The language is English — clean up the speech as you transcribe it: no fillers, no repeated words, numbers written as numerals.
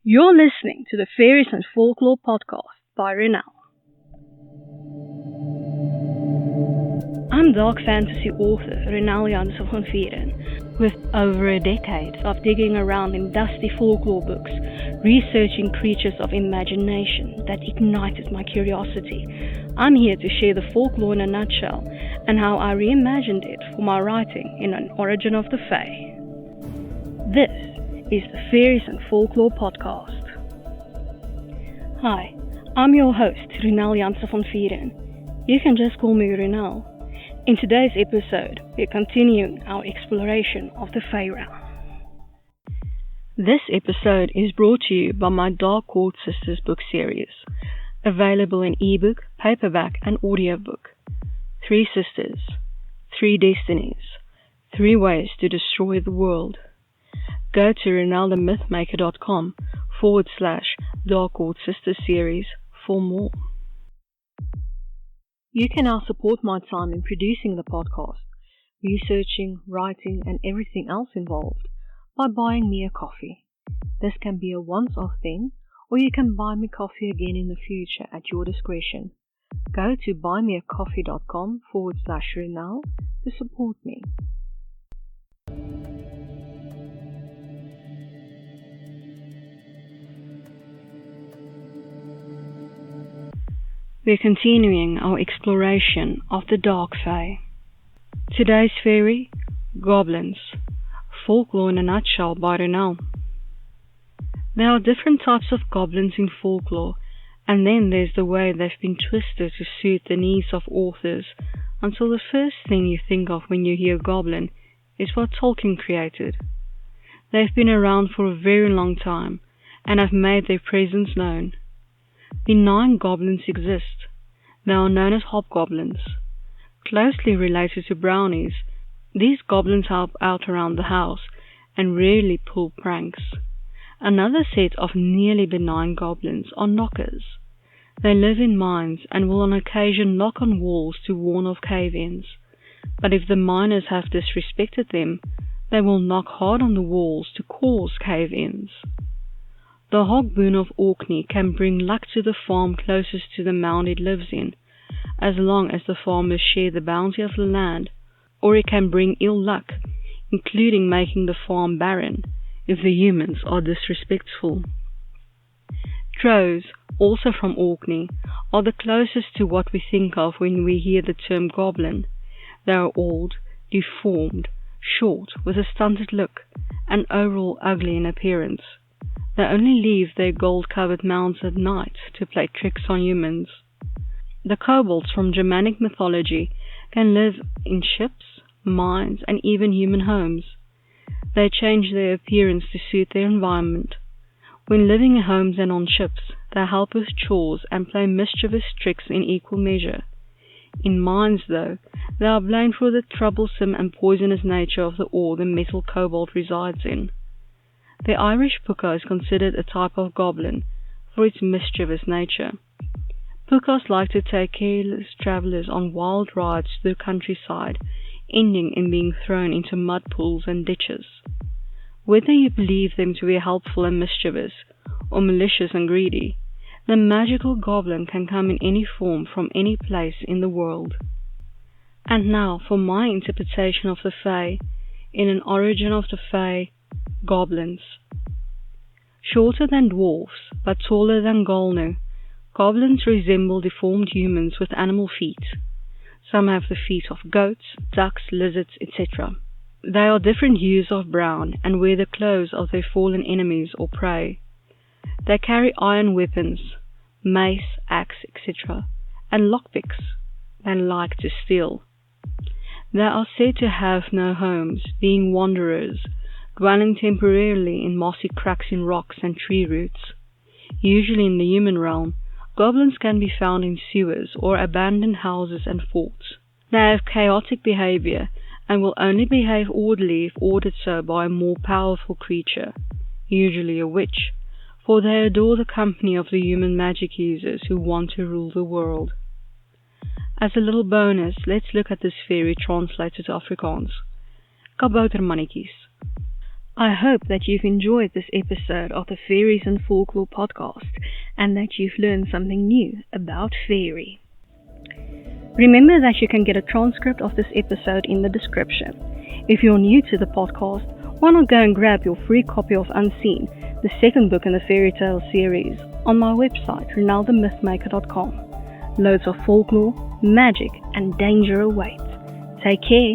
You're listening to the Faeries and Folklore podcast by Ronel. I'm dark fantasy author Ronel Janse van Vuuren. With over a decade of digging around in dusty folklore books, researching creatures of imagination that ignited my curiosity, I'm here to share the folklore in a nutshell and how I reimagined it for my writing in An Origin of the Fae. This is the Faeries and Folklore podcast. Hi, I'm your host Ronel Janse van Vuuren. You can just call me Ronel. In today's episode, we're continuing our exploration of the Fae realm. This episode is brought to you by my Dark Court Sisters book series, available in ebook, paperback, and audiobook. 3 sisters, 3 destinies, 3 ways to destroy the world. Go to ronelthemythmaker.com/Dark Court Sisters series for more. You can now support my time in producing the podcast, researching, writing, and everything else involved by buying me a coffee. This can be a once-off thing, or you can buy me coffee again in the future at your discretion. Go to buymeacoffee.com/Ronel to support me. We're continuing our exploration of the Dark Fae. Today's fairy, Goblins. Folklore in a nutshell by Ronel. There are different types of goblins in folklore, and then there's the way they've been twisted to suit the needs of authors, until the first thing you think of when you hear goblin is what Tolkien created. They've been around for a very long time, and have made their presence known. Benign goblins exist. They are known as hobgoblins. Closely related to brownies, these goblins help out around the house and rarely pull pranks. Another set of nearly benign goblins are knockers. They live in mines and will on occasion knock on walls to warn of cave-ins. But if the miners have disrespected them, they will knock hard on the walls to cause cave-ins. The hogboon of Orkney can bring luck to the farm closest to the mound it lives in, as long as the farmers share the bounty of the land, or it can bring ill luck, including making the farm barren, if the humans are disrespectful. Drows, also from Orkney, are the closest to what we think of when we hear the term goblin. They are old, deformed, short, with a stunted look, and overall ugly in appearance. They only leave their gold-covered mounds at night to play tricks on humans. The kobolds from Germanic mythology can live in ships, mines, and even human homes. They change their appearance to suit their environment. When living in homes and on ships, they help with chores and play mischievous tricks in equal measure. In mines, though, they are blamed for the troublesome and poisonous nature of the ore the metal kobold resides in. The Irish puka is considered a type of goblin for its mischievous nature. Pukas like to take careless travellers on wild rides to the countryside, ending in being thrown into mud pools and ditches. Whether you believe them to be helpful and mischievous, or malicious and greedy, the magical goblin can come in any form from any place in the world. And now for my interpretation of the Fae, in An Origin of the Fae, Goblins. Shorter than dwarfs, but taller than Golnu, goblins resemble deformed humans with animal feet. Some have the feet of goats, ducks, lizards, etc. They are different hues of brown and wear the clothes of their fallen enemies or prey. They carry iron weapons, mace, axe, etc., and lockpicks. They like to steal. They are said to have no homes, being wanderers, dwelling temporarily in mossy cracks in rocks and tree roots. Usually in the human realm, goblins can be found in sewers or abandoned houses and forts. They have chaotic behavior and will only behave orderly if ordered so by a more powerful creature, usually a witch, for they adore the company of the human magic users who want to rule the world. As a little bonus, let's look at this fairy translated to Afrikaans. Kaboutermannetjies. I hope that you've enjoyed this episode of the Faeries and Folklore podcast and that you've learned something new about fairy. Remember that you can get a transcript of this episode in the description. If you're new to the podcast, why not go and grab your free copy of Unseen, the second book in the fairy tale series, on my website, ronelthemythmaker.com. Loads of folklore, magic, and danger await. Take care.